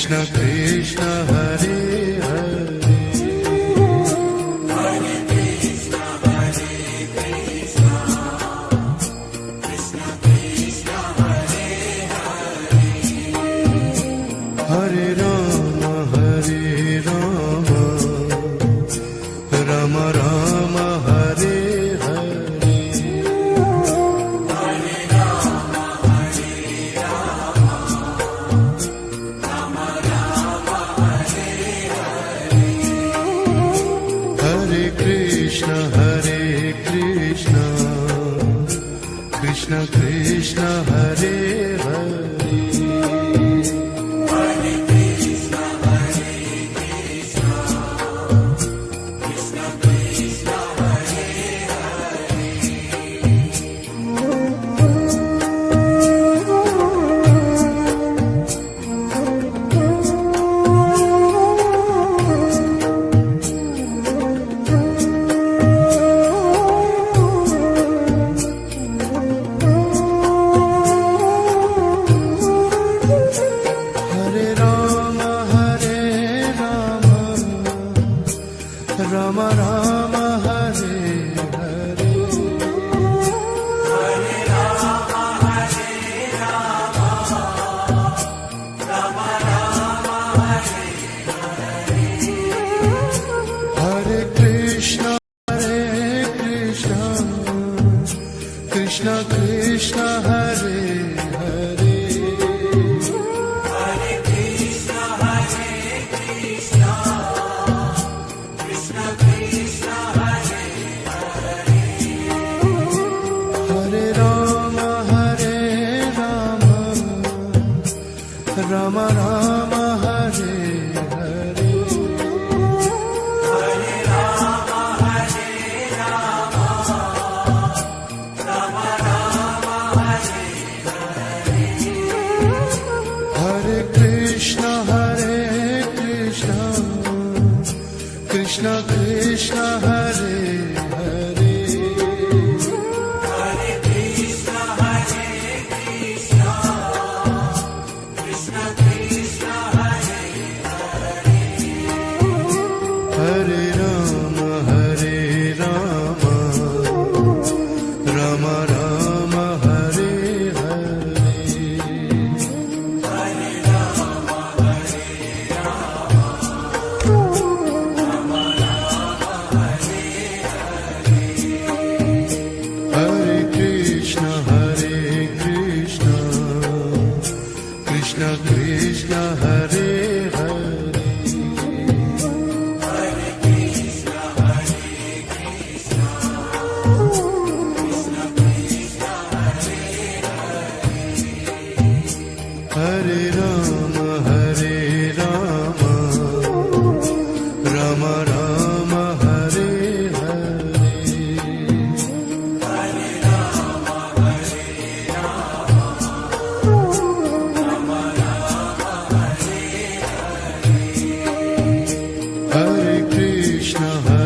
Krishna Krishna Hare Hare Hare Ram Ram Ram Hare Hare Hare Krishna Krishna Krishna Hare Hare Ram Ram Hare Hare Hare Krishna Krishna Krishna Hare Hare Ram Ram Hare Hare Hare Krishna Krishna Krishna Hare Hare Hare Ram Ram Ram Hare Hare Hare Krishna Krishna Krishna Hare Hare Hare Ram Ram Ram Hare Hare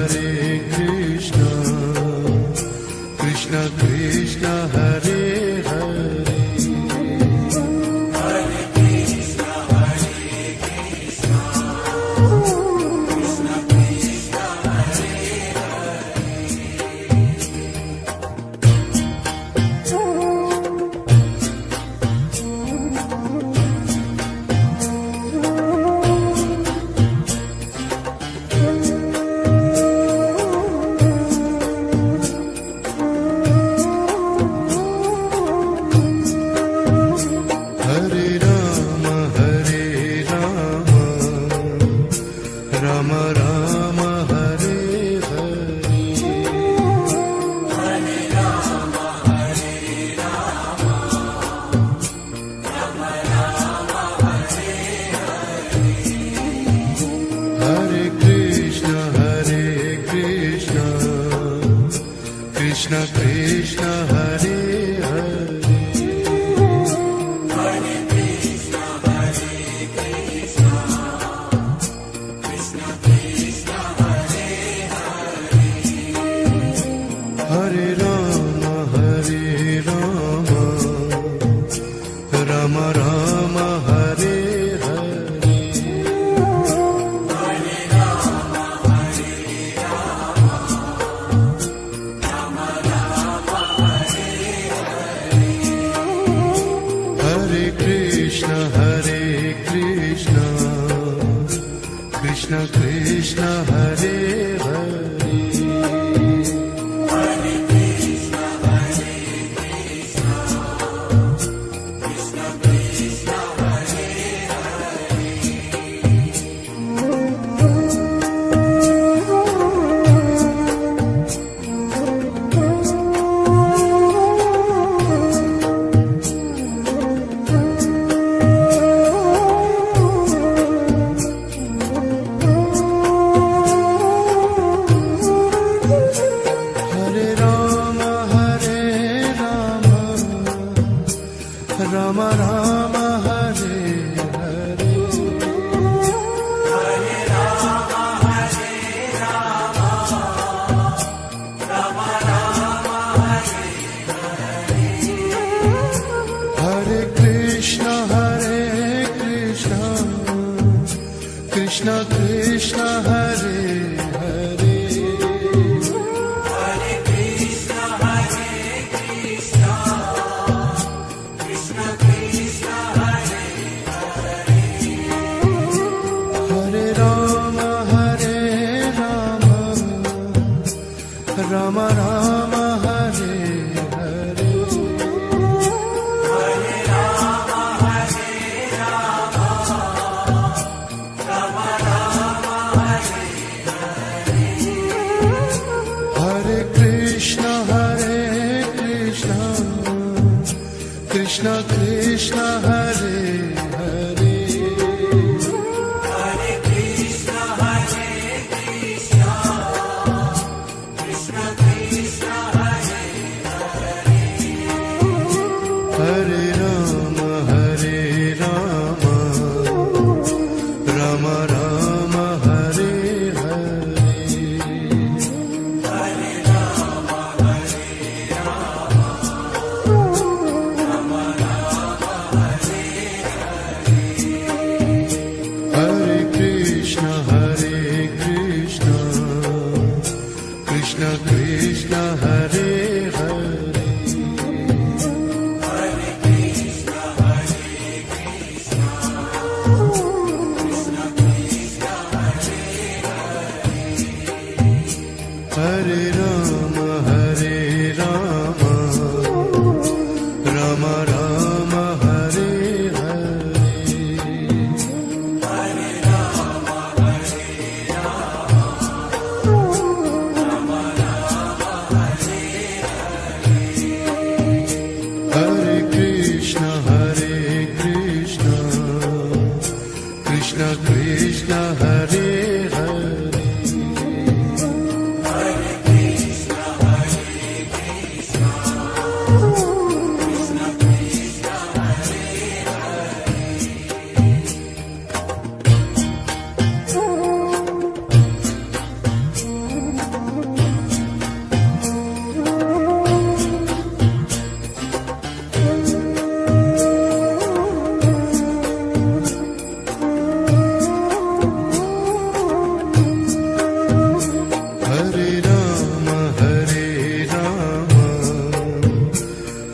Hare Krishna Krishna Krishna Hare Hare Ram Ram Hare Hare Hare Krishna Krishna Krishna Hare Hare Hare Ram Ram Ram Hare Hare Hare Rama, Rama Rama, Hare Hare. Hare Rama, Rama Rama, Hare Hare. Hare Krishna, Krishna Krishna, Hare Hare. Hare Krishna, Krishna Krishna, Hare Hare. Hare Rama, Rama Rama, Hare Hare. Hare Rama, Rama Rama, Hare Hare. Hare Krishna, Krishna Krishna, Hare Hare. Hare Krishna, Krishna Krishna, Hare Hare. Hare Rama, Rama Rama, Hare Hare. Hare Rama, Rama Rama, Hare Hare. Hare Krishna, Krishna Krishna, Hare Hare. Hare Krishna, Krishna Krishna, Hare Hare. Hare Rama, Rama Rama, Hare Hare. Hare Rama, Rama Rama, Hare Hare. Hare Krishna, Krishna Krishna, Hare Hare. Hare Krishna, Krishna Krishna, Hare Hare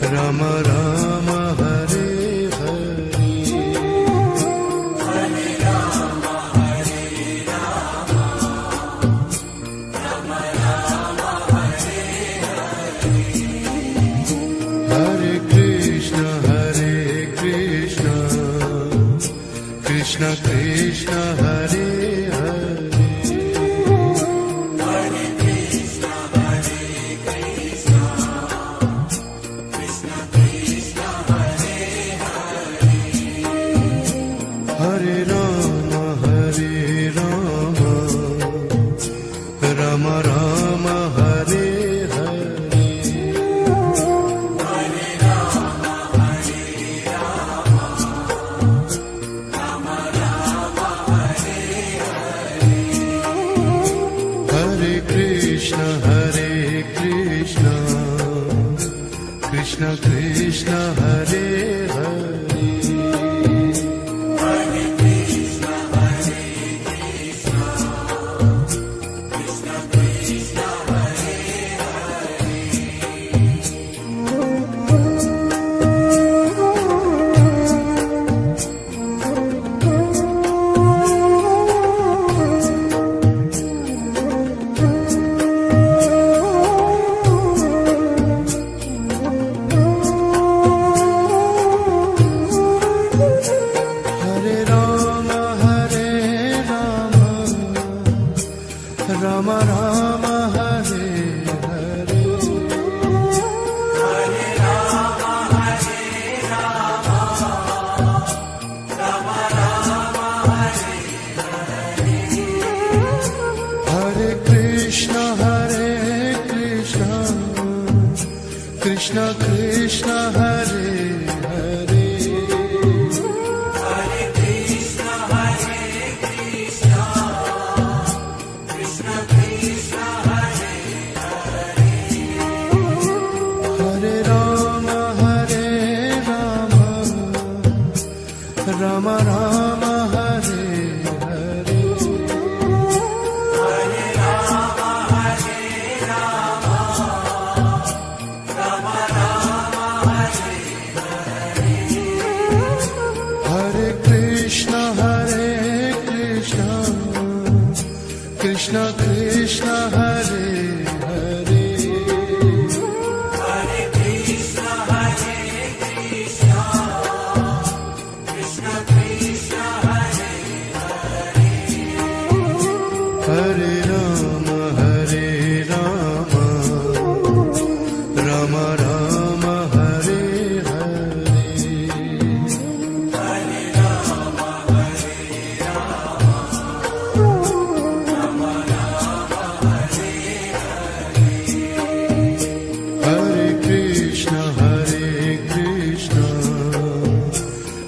Rama, Rama Rama, Hare Hare. Hare Rama, Rama Rama, Hare Hare. Hare Krishna, Krishna Krishna, Hare Hare. Hare Krishna, Krishna Krishna, Hare Hare. Hare Rama, Rama Rama, Hare Hare. Hare Rama, Rama Rama, Hare Hare. Hare Krishna, Krishna Krishna, Hare Hare. Hare Krishna, Krishna Krishna, Hare Hare. Krishna Krishna Hare Hare Hare Krishna Hare Krishna Krishna Krishna Hare Hare Hare Rama Hare Rama Rama Rama Hare Hare Hare Rama Hare Rama Rama Rama Hare Hare Krishna Krishna Krishna Hare Hare Hare Krishna Hare Krishna Krishna Krishna Hare Hare Rama Rama Rama Hare Hare Hare Rama Hare Rama Rama Rama Hare Hare Krishna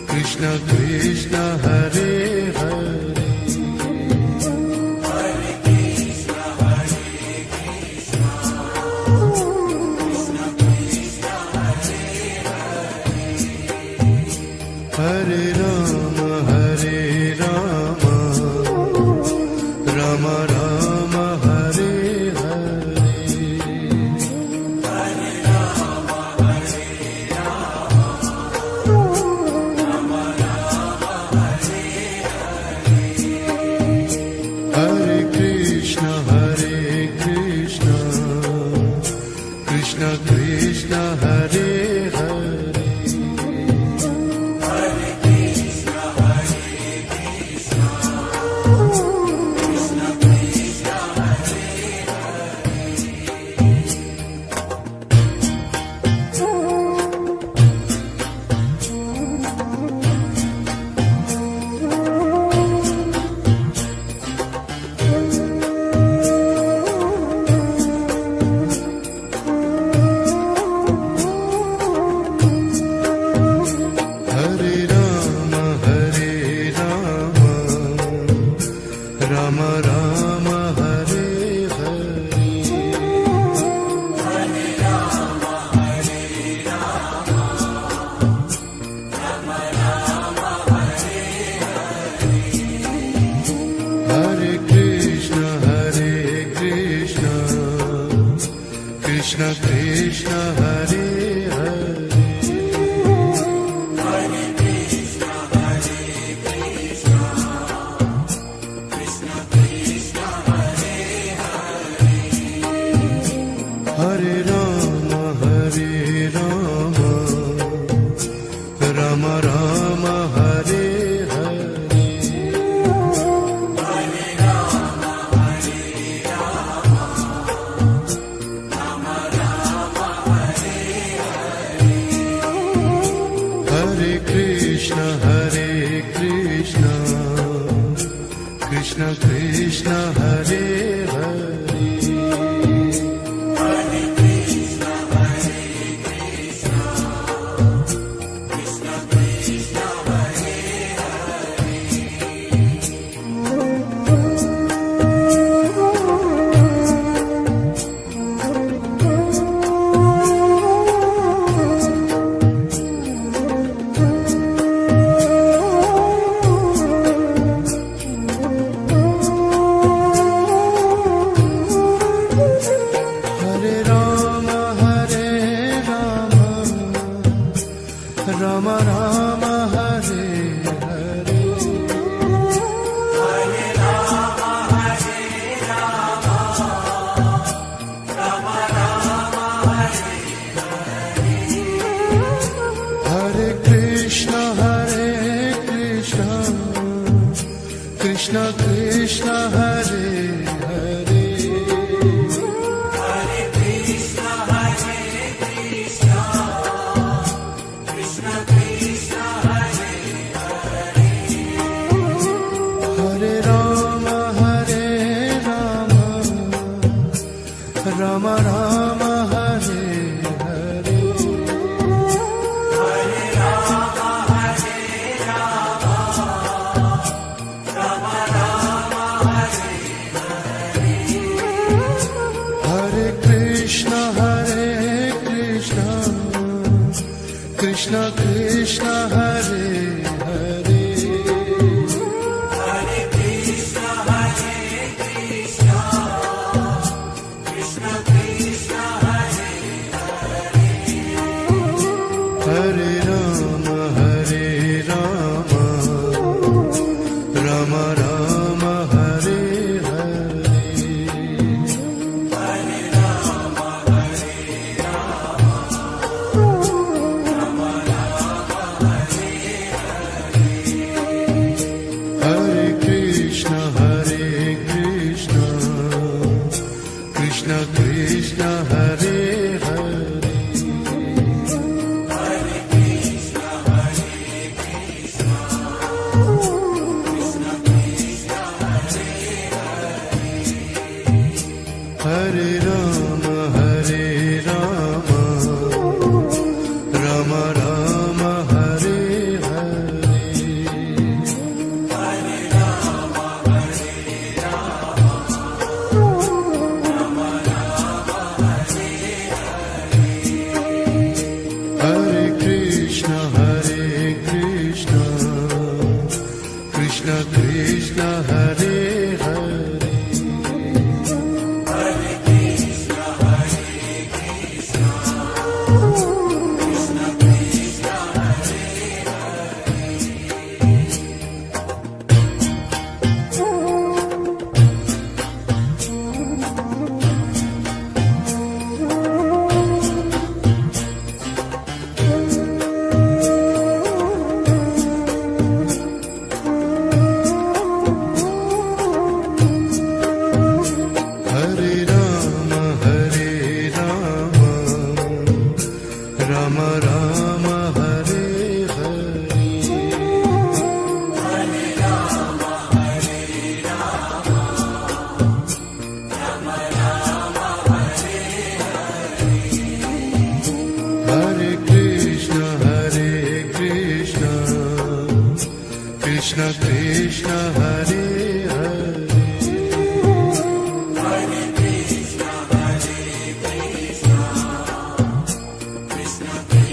Krishna Krishna Hare Hare Hare Krishna Hare Krishna Krishna Krishna Hare Hare Rama Rama Rama Hare Hare Hare Rama Hare Rama Rama Rama Hare Hare Krishna Krishna Krishna Hare Hare Hare Krishna Hare Krishna Krishna Krishna Hare Hare Rama Rama Rama Hare Hare Hare Rama Hare Rama Rama Rama Hare Hare Krishna Krishna Krishna Hare Hare Hare Krishna Hare Krishna Krishna Krishna Hare Hare Rama Rama Rama Hare Hare Hare Rama Hare Rama Rama Rama Hare Hare Krishna Krishna Krishna Hare Hare Hare Krishna Hare Krishna Krishna Krishna Hare Hare Rama Rama Rama Hare Hare Hare Rama Hare Rama Rama Rama Hare Hare Krishna Krishna Krishna Hare Hare Hare Krishna Hare Krishna Krishna Krishna Hare Hare Rama Rama Rama Hare Hare Krishna Krishna Hare Hare Hare Krishna Hare Krishna Krishna Krishna Hare Hare Hare Rama Rama Rama Hare Hare Hare Rama Hare Rama Rama Rama Hare Hare Krishna Krishna Krishna Hare Hare Hare Krishna Hare Krishna Krishna Krishna Hare Hare Rama Rama Rama Hare Hare Hare Rama Hare Rama Rama Rama Hare Hare Krishna Krishna Krishna Hare Hare Hare Krishna Hare Krishna Krishna Krishna Hare Hare Rama Rama Rama Hare Hare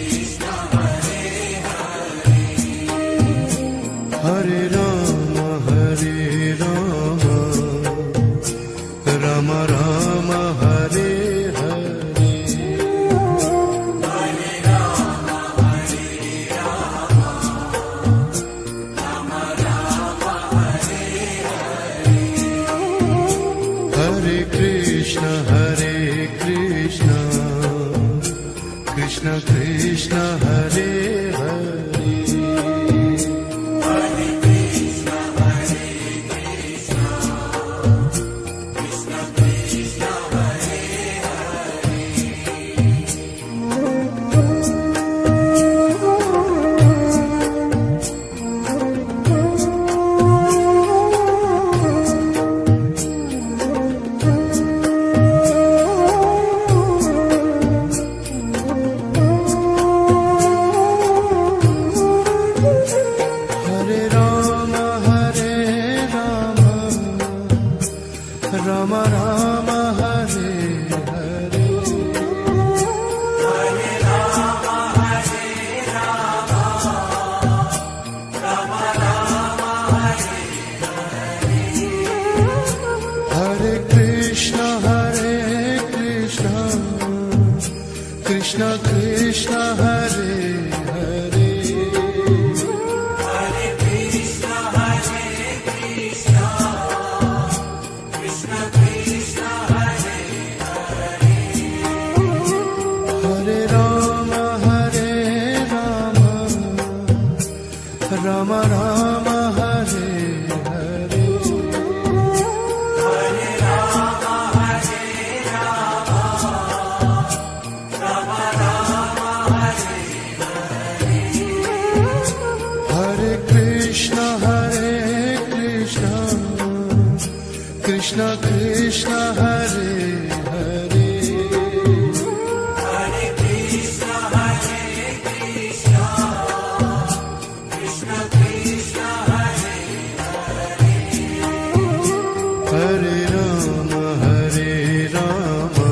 Hare Rama Hare Rama Rama Rama Hare Hare Krishna Krishna Krishna Hare Hare Hare Krishna Hare Krishna Krishna Krishna Hare Hare Rama Rama Rama Hare Hare Hare Rama Hare Rama Rama Rama Hare Hare Krishna Krishna Krishna Hare Hare Hare Krishna Hare Krishna Krishna Krishna Hare Hare Rama Rama Rama Hare Hare Hare Rama Hare Rama Rama Rama Hare Hare Krishna Krishna Krishna Hare Hare Hare Krishna Hare Krishna Krishna Krishna Hare Hare Rama Rama Rama Hare Hare Hare Rama Hare Rama Rama Rama Hare Hare Krishna Krishna Krishna Hare Hare Hare Krishna Hare Krishna Krishna Krishna Hare Hare Rama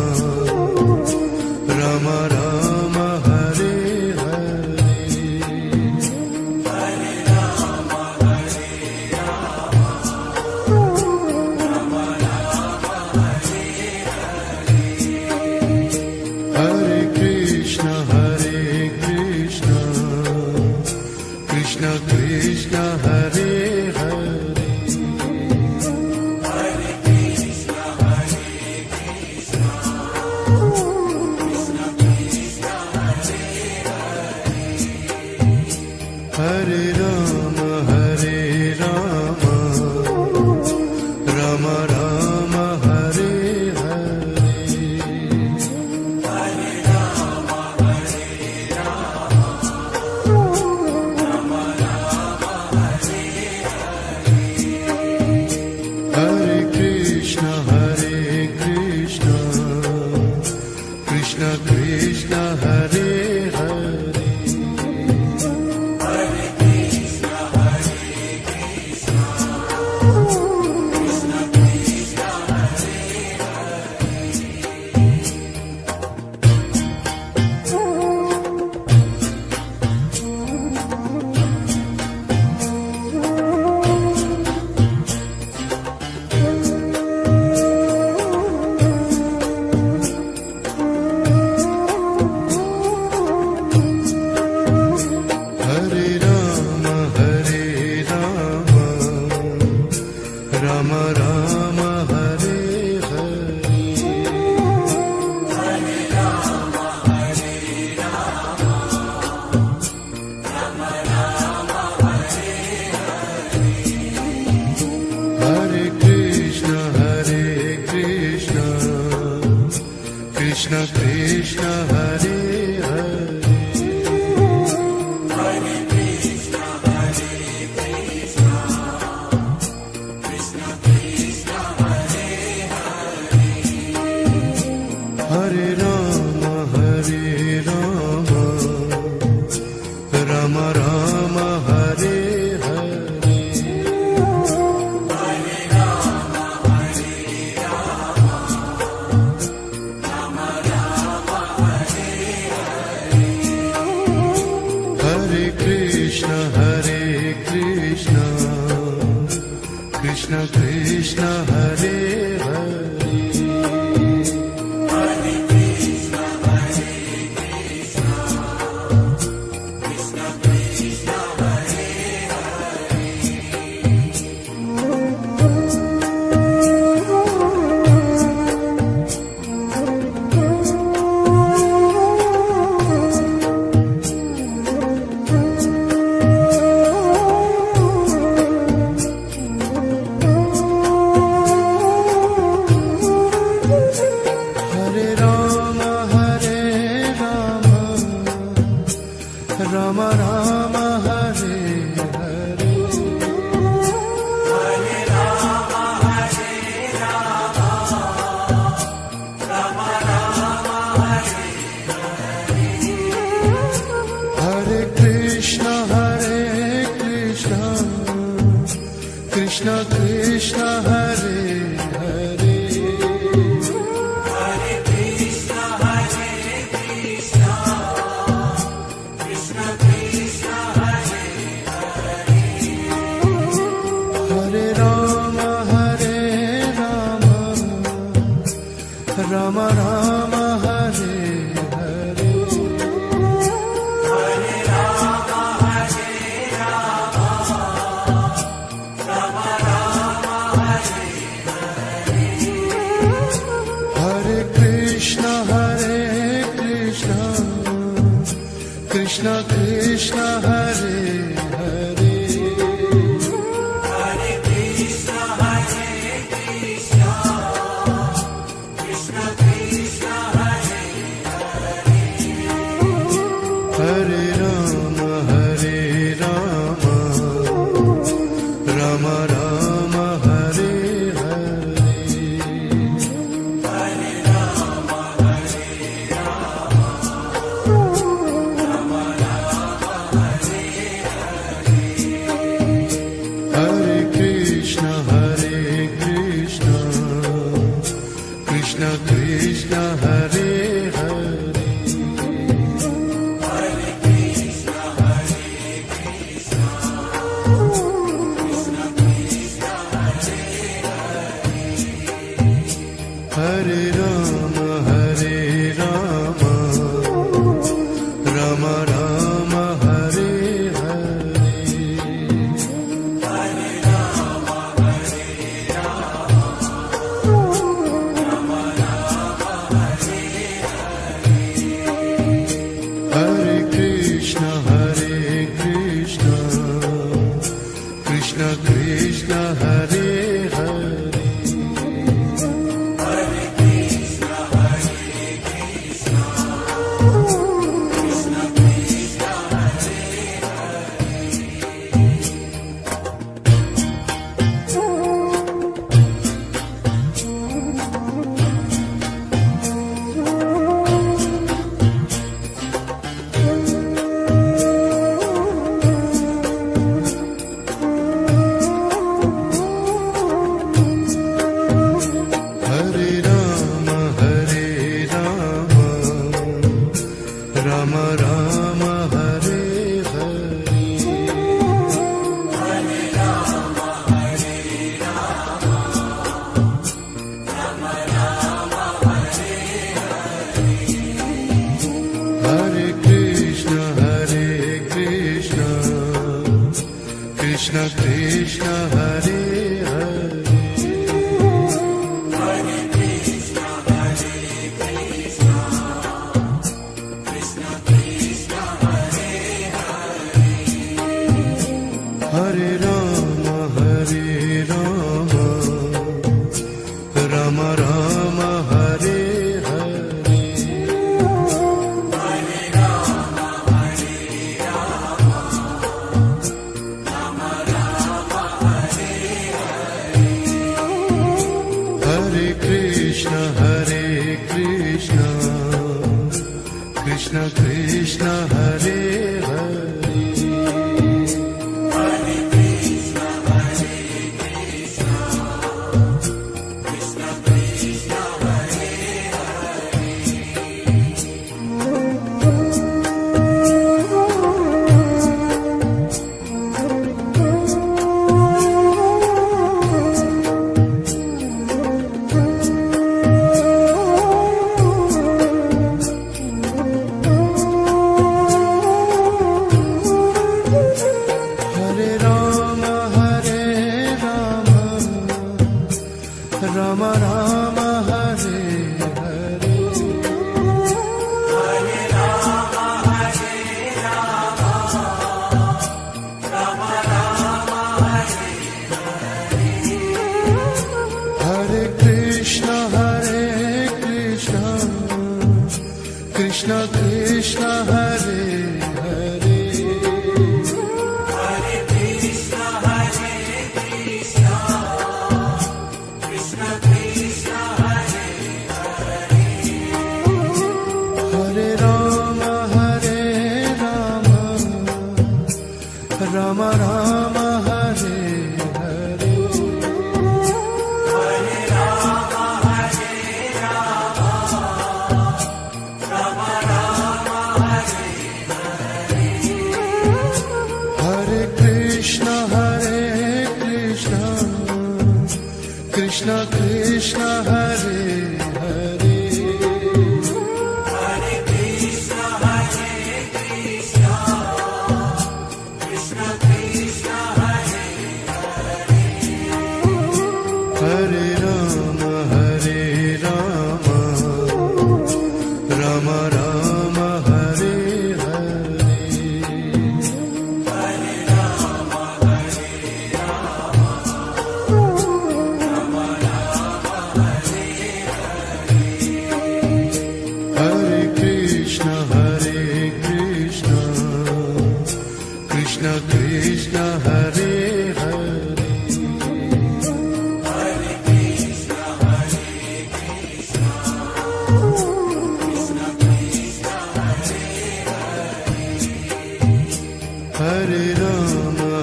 Krishna Hare Hare Ram Ram Hare Hare Hare Krishna Krishna Krishna Hare Hare Hare Ram Ram Ram Hare Hare Hare Krishna Krishna Krishna Hare Hare Ram Ram Hare Hare Hare Ram Hare Ram Ram Ram Hare Hare Krishna Krishna Krishna Hare Hare Hare Krishna Krishna Krishna Hare Hare Ram Ram Ram Hare Hare Hare Ram Hare Ram Ram Ram Hare Hare Krishna Krishna Krishna Hare Hare Hare Krishna Krishna Krishna Hare Hare Ram Ram Ram Hare Hare Hare Ram Hare Ram Ram Ram Hare Ram Ram Hare Hare Hare Krishna Krishna Krishna Hare Hare Hare Ram Ram Ram Hare Hare Hare Krishna Krishna Krishna Hare Hare Ram Ram Hare Hare Hare Krishna Krishna Krishna Hare Hare Hare Ram Ram Ram Hare Hare Hare Krishna Krishna Krishna Hare Hare Hare Ram Ram Ram Hare Hare Hare Krishna Krishna Krishna Hare Hare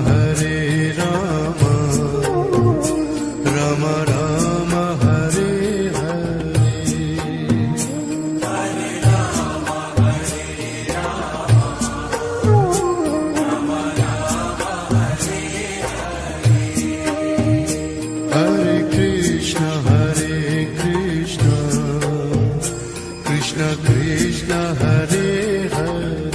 Hare Ram Ram Ram Hare Hare Hare Krishna Krishna Krishna Hare Hare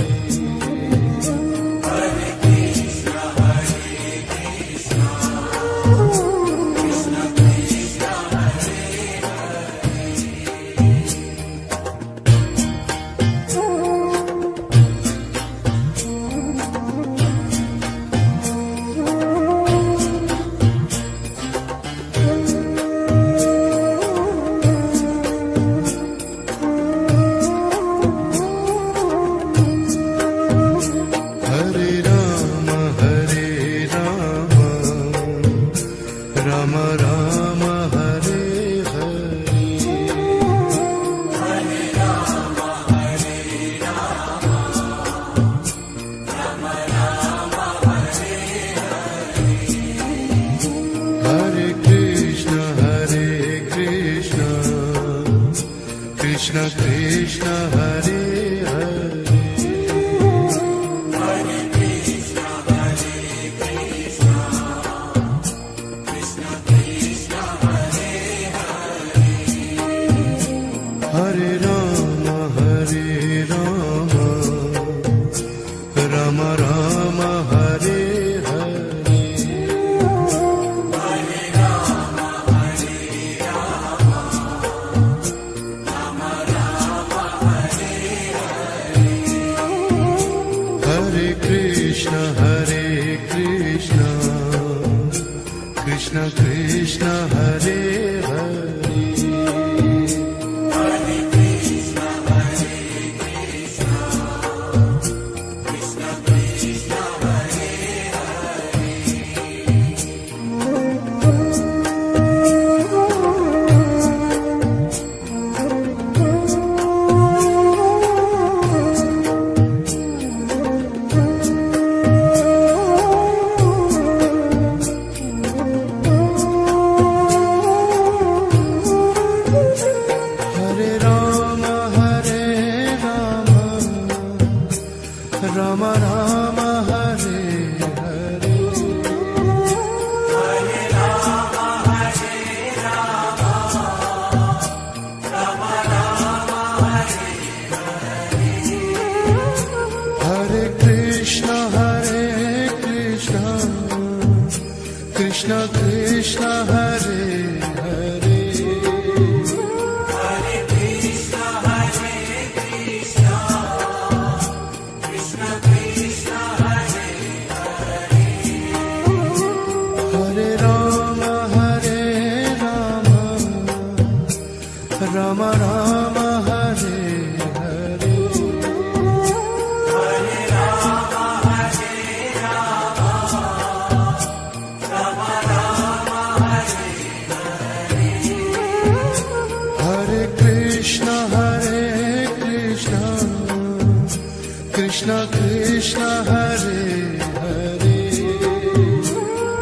Krishna Krishna Hare Hare Hare Krishna, Hare Krishna, Krishna Krishna, Hare Hare Rama Hare Rama Rama Rama Hare Hare Hare Rama, Hare Rama, Rama Rama, Hare Hare Krishna Krishna Krishna Hare Hare Hare Krishna, Hare Krishna, Krishna Krishna, Hare Hare Rama Rama Rama Hare Hare Hare Rama, Hare Rama, Rama Rama, Hare Hare Krishna Krishna Krishna Hare Hare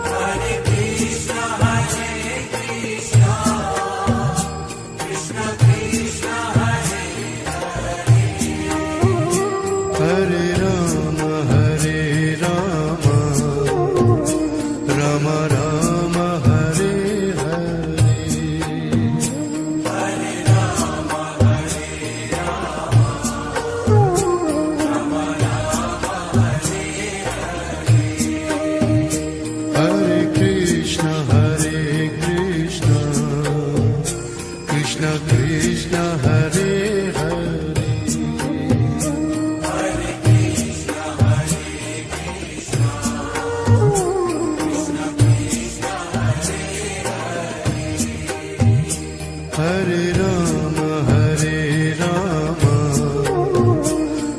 Hare Krishna, Hare Krishna, Krishna Krishna, Hare Hare Rama Rama Rama Hare Hare Hare Rama, Hare Rama, Rama Rama, Hare Hare Krishna Krishna Krishna Hare Hare Hare Krishna, Hare Krishna, Krishna Krishna, Hare Rama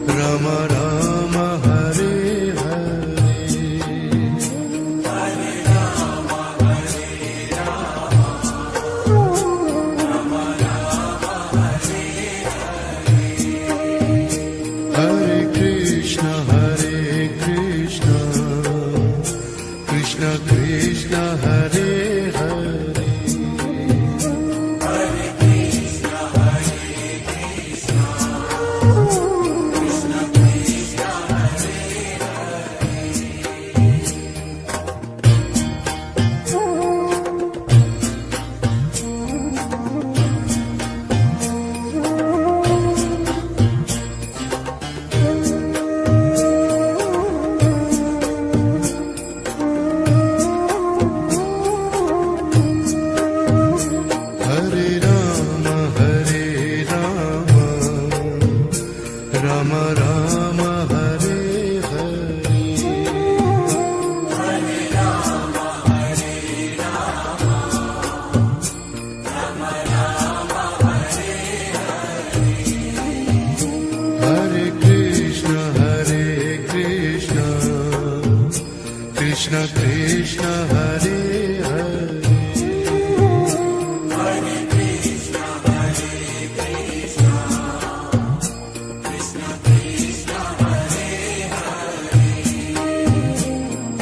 Rama Rama Hare Hare Hare Rama, Hare Rama, Rama Rama, Hare Hare Krishna Krishna Krishna Hare Hare Hare Krishna, Hare Krishna, Krishna Krishna, Hare Hare Rama Rama Rama Hare Hare Hare Rama, Hare Rama, Rama Rama, Hare Hare Krishna Krishna Krishna Hare Hare Hare Krishna, Hare Krishna, Krishna Krishna, Hare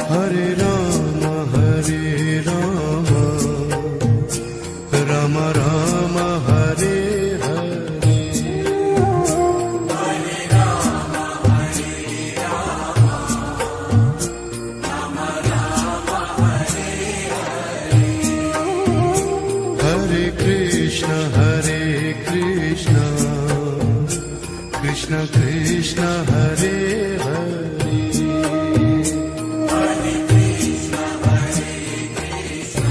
Hare Rama Rama Rama Hare Hare Hare Rama, Hare Rama, Rama Rama, Hare Hare Krishna Krishna Krishna Hare Hare Hare Krishna, Hare Krishna,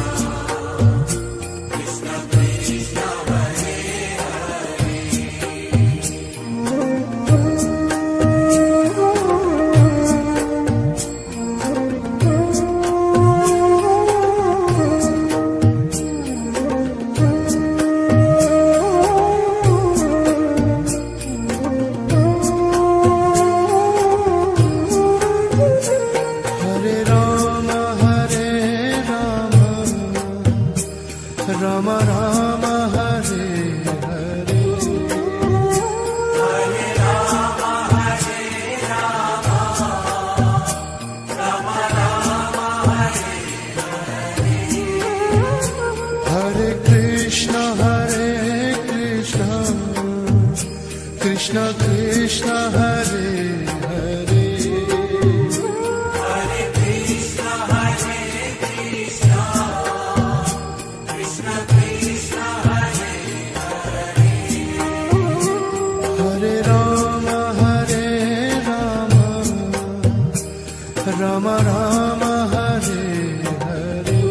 Krishna Krishna, Hare Krishna Krishna Hare Hare Hare Krishna, Hare Krishna, Krishna Krishna, Hare Hare, Hare Ram Ram Ram Hare Hare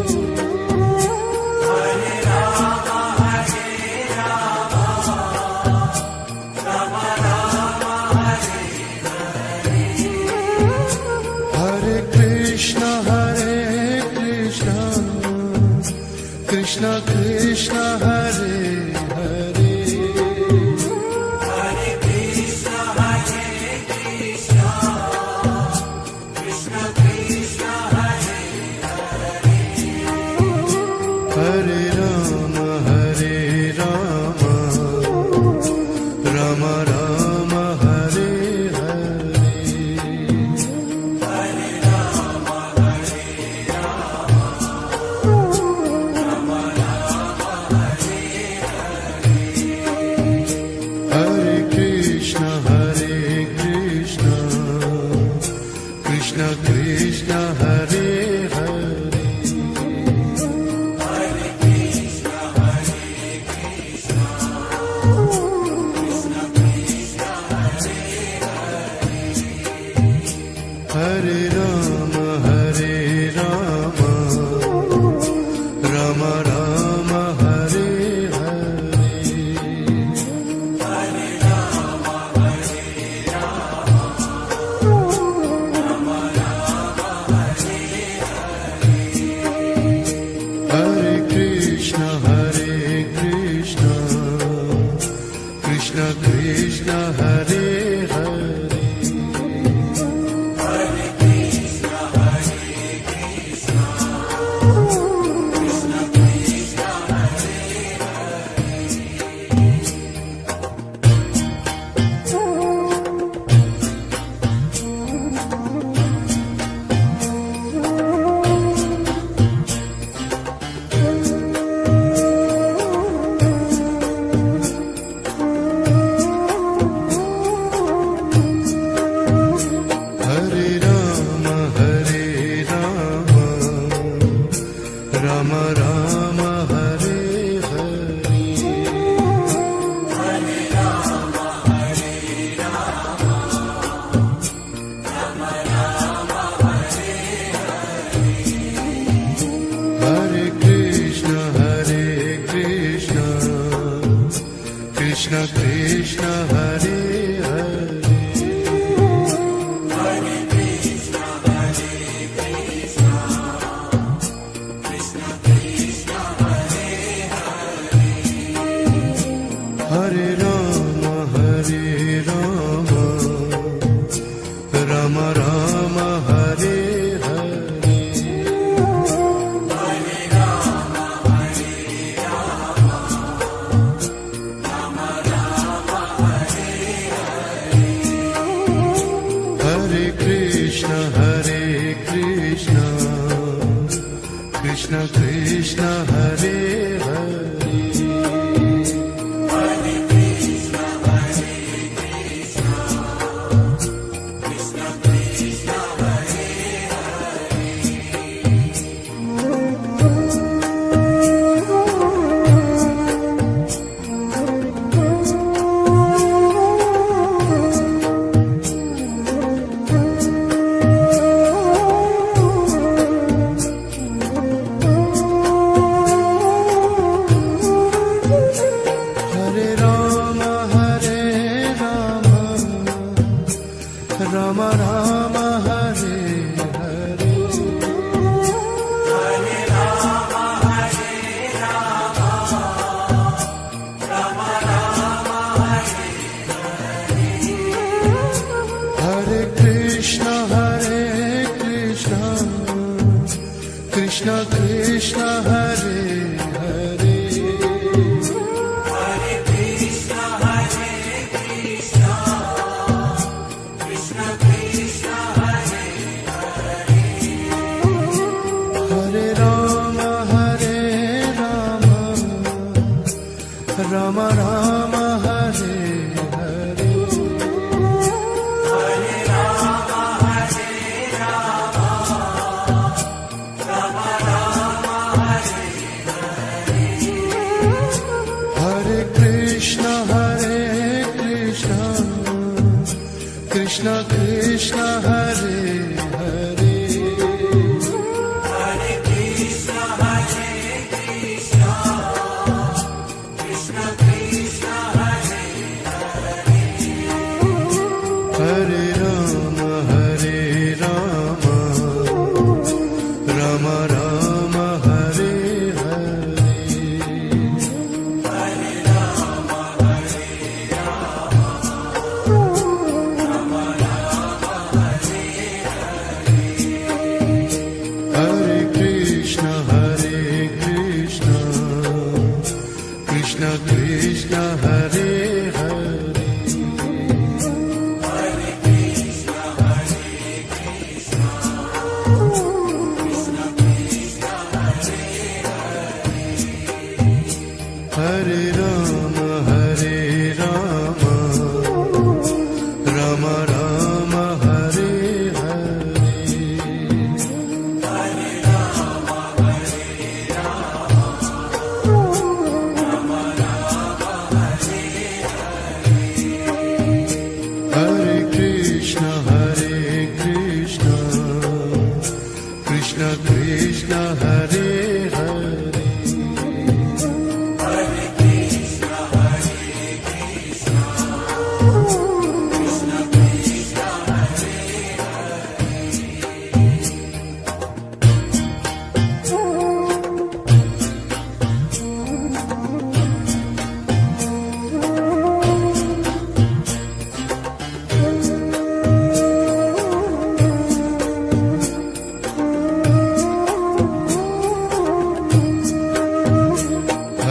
Hare Rama, Hare Rama, Rama Rama, Hare Hare Krishna Krishna Krishna Hare Hare Hare Krishna, Hare Krishna, Krishna Krishna, Hare Hare Ram Ram Ram Hare Hare Hare Rama, Hare Rama, Rama Rama, Hare Hare Krishna Krishna Krishna Hare Hare Hare Krishna, Hare Krishna, Krishna Krishna, Hare Hare Ram Ram Ram Hare Hare Hare Rama, Hare Rama, Rama Rama, Hare Hare Krishna Krishna Krishna Hare Hare Hare Krishna, Hare Krishna, Krishna Krishna, Hare Hare Ram Ram Ram Hare Hare Hare Rama, Hare Rama, Rama Rama, Hare Hare Krishna Krishna Krishna Hare Hare Hare Krishna, Hare Krishna, Krishna Krishna, Hare Hare Ram Ram Ram Hare Hare Hare Rama, Hare Rama, Rama Rama, Hare Hare Krishna Krishna Krishna Hare Hare Hare Krishna, Hare Krishna, Krishna Krishna, Hare Hare Ram Ram Ram Hare Hare Hare Rama, Hare Rama, Rama Rama, Hare Hare Krishna Krishna Krishna Hare Hare Hare Krishna, Hare Krishna, Krishna Krishna, Hare Hare Ram Ram Ram Hare Hare Krishna Krishna Hare Hare Hare Krishna, Hare Krishna, Krishna Krishna, Hare Hare Ram Ram Ram Hare Hare Hare Rama, Hare Rama, Rama Rama, Hare Hare Krishna Krishna Krishna Hare Hare Hare Krishna, Hare Krishna, Krishna Krishna, Hare Hare Ram Ram Ram Hare Hare Hare Rama, Hare Rama, Rama Rama, Hare Hare Krishna Krishna Krishna Hare Hare Hare Krishna, Hare Krishna, Krishna Krishna, Hare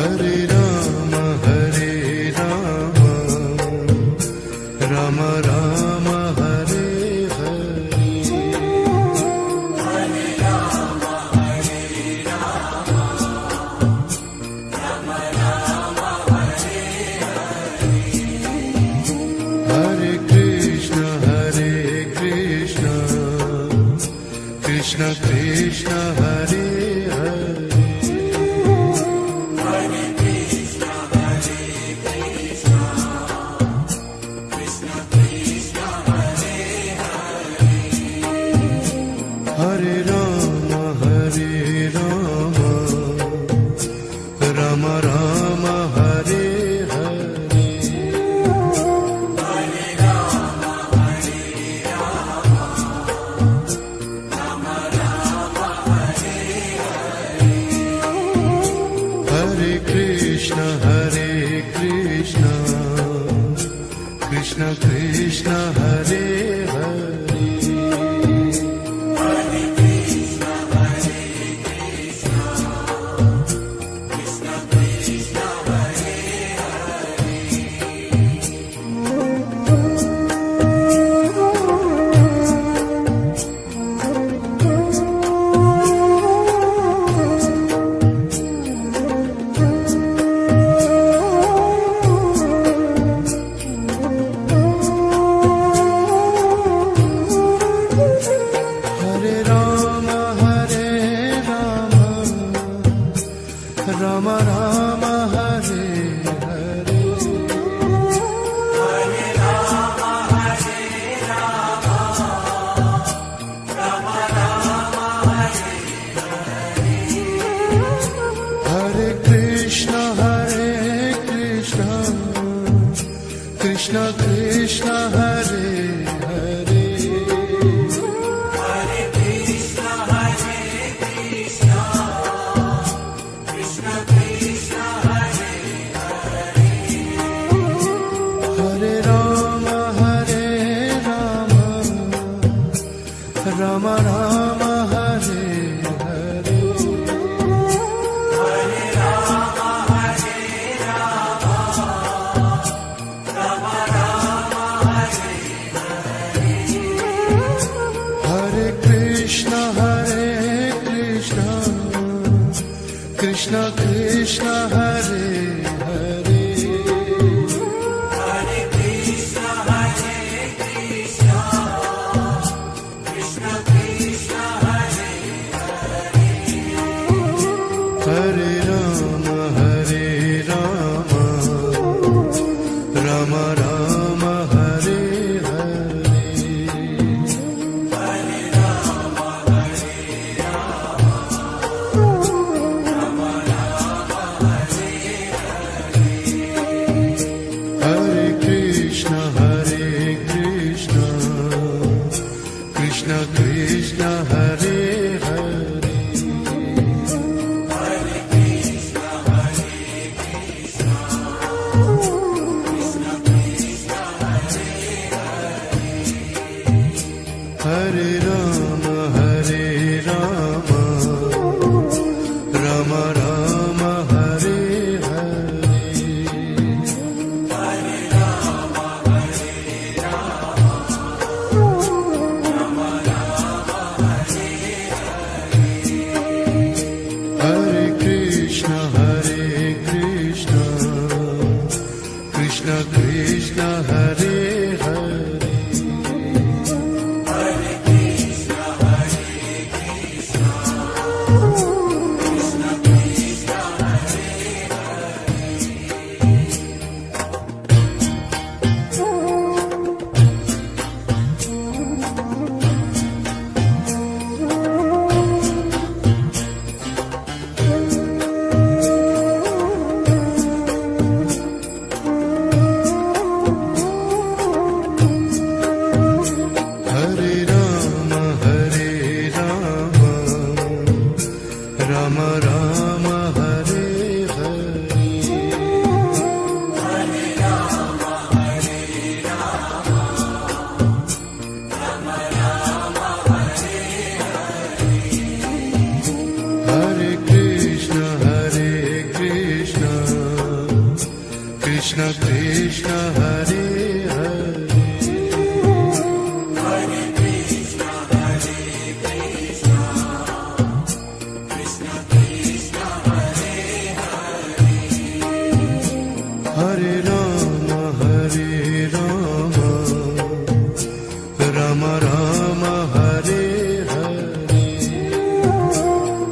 Hare Ram Ram Ram Hare Hare Hare Rama, Hare Rama, Rama Rama, Hare Hare Krishna Krishna Krishna Hare Hare Hare Krishna, Hare Krishna, Krishna Krishna, Hare Hare Ram Ram Ram Hare Hare Hare Rama, Hare Rama, Rama Rama, Hare Hare Krishna Krishna Krishna Hare Hare Hare Krishna, Hare Krishna, Krishna Krishna, Hare Hare Ram Ram Ram Hare Hare Hare Rama, Hare Rama, Rama Rama, Hare Hare Krishna Krishna Krishna Hare Hare Hare Krishna, Hare Krishna, Krishna Krishna, Hare Hare Ram Ram Ram Hare Hare Hare Rama, Hare Rama, Rama Rama, Hare Hare Rama, Hare Rama, Rama Rama, Hare Hare. Hare Rama, Hare Rama, Rama Rama, Hare Hare. Hare Krishna, Krishna Krishna, Hare Hare. Hare Krishna, Hare Krishna, Krishna Krishna, Hare Hare Rama, Hare Rama, Rama Rama, Hare Hare. Hare Rama, Hare Rama, Rama Rama, Hare Hare Krishna, Krishna Krishna, Hare Hare. Hare Krishna, Hare Krishna, Krishna Krishna, Hare Hare Rama, Hare Rama, Rama Rama, Hare Hare.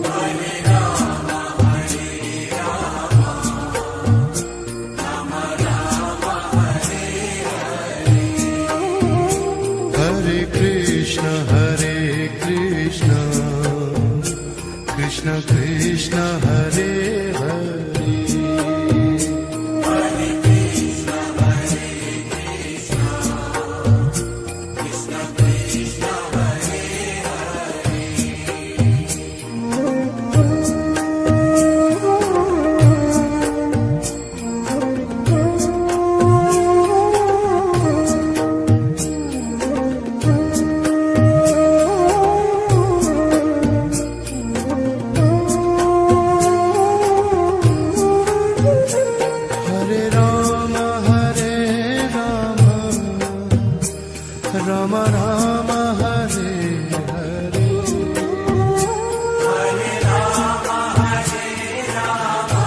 Hare Rama, Hare Rama, Rama Rama, Hare Hare Krishna, Krishna Krishna, Hare Hare. Hare Krishna, Hare Krishna, Krishna Krishna, Hare Hare Rama, Hare Rama, Rama Rama, Hare Hare. Hare Rama, Hare Rama,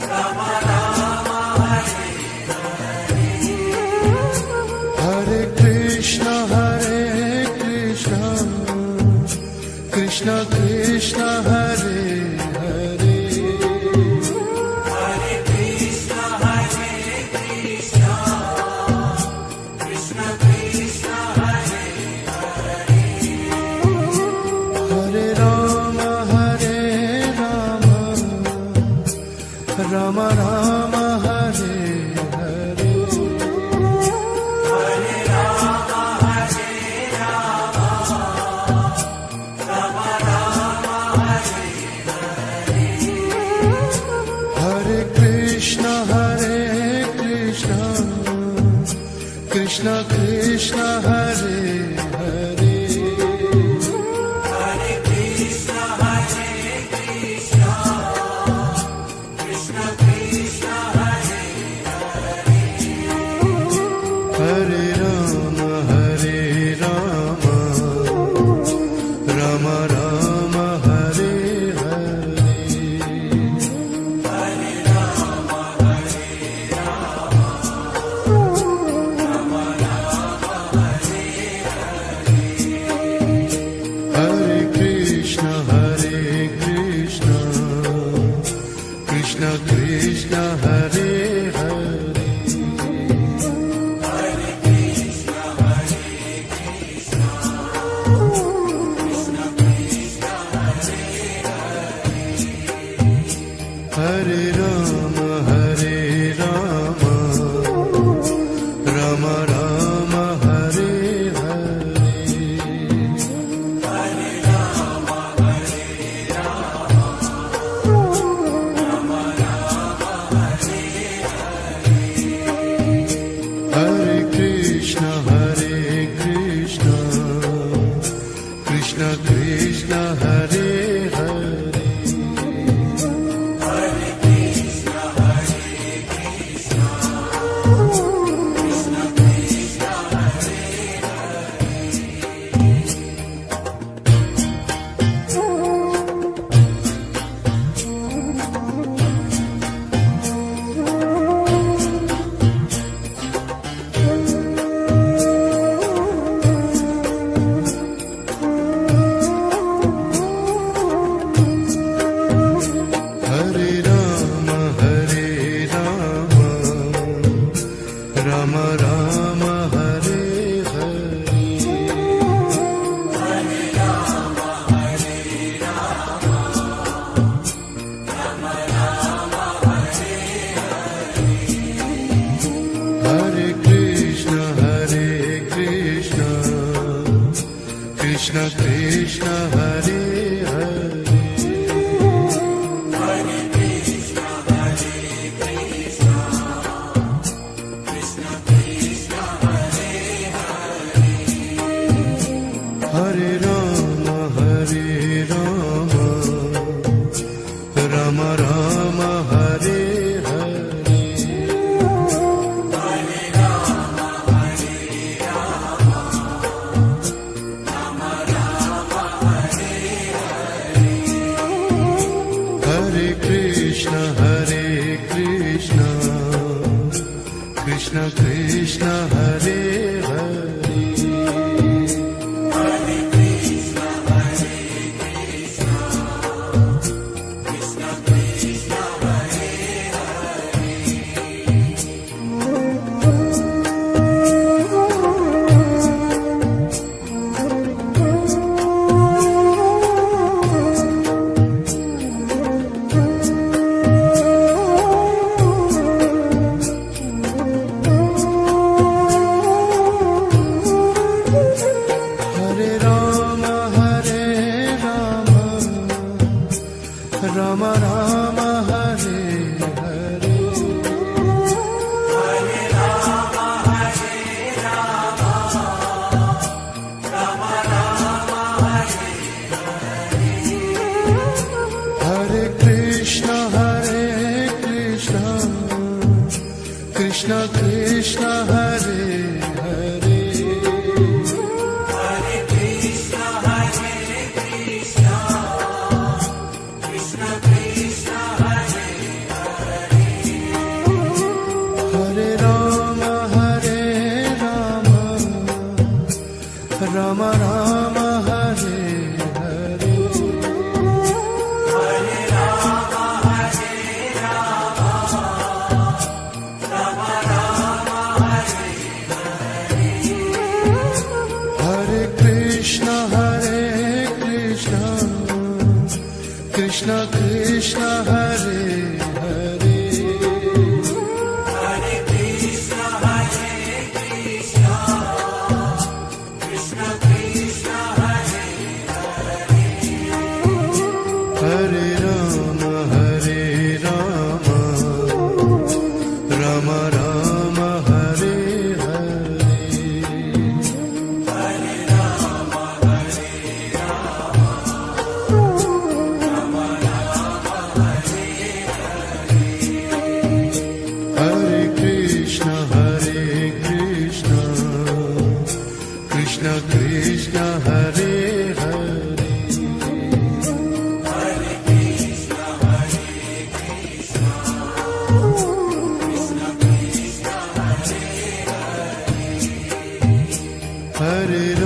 Rama Rama, Hare Hare Krishna, Krishna Krishna, Hare Hare. Hare Krishna, Hare Krishna, Krishna Krishna, Hare Hare Rama, Hare Rama, Rama Rama, Hare Hare. Hare Rama, Hare Rama, Rama Rama, Hare Hare Krishna, Krishna Krishna, Hare Hare. Hare Krishna, Hare Krishna, Krishna Krishna, Hare Hare Rama, Hare Rama, Rama Rama, Hare Hare. Hare Rama, Hare Rama, Rama Rama, Hare Hare Krishna, Krishna Krishna, Hare Hare. Hare Krishna, Krishna Krishna Hare Hare Hare Krishna, Hare Krishna, Krishna Krishna, Hare Hare. Hare Rama Hare Rama Rama Rama Hare Hare Hare Rama, Hare Rama, Rama Rama, Hare Hare. Hare Krishna Krishna Krishna Hare Hare Hare Krishna, Hare Krishna, Krishna Krishna, Hare Hare Rama Rama Rama Hare Hare Hare Rama, Hare Rama, Rama Rama, Hare Hare Krishna Krishna Krishna Hare Hare Hare Krishna, Hare Krishna, Krishna Krishna, Hare Hare Rama Rama Rama Hare Hare Hare Rama, Hare Rama, Rama Rama, Hare Hare Krishna Krishna Krishna Hare Hare Hare Krishna, Hare Krishna, Krishna Krishna, Hare Hare Rama Rama Rama Hare Hare Hare Rama, Hare Rama, Rama Rama, Hare Hare Krishna Krishna Krishna Hare Hare Hare Krishna, Hare Krishna, Krishna Krishna, Hare Hare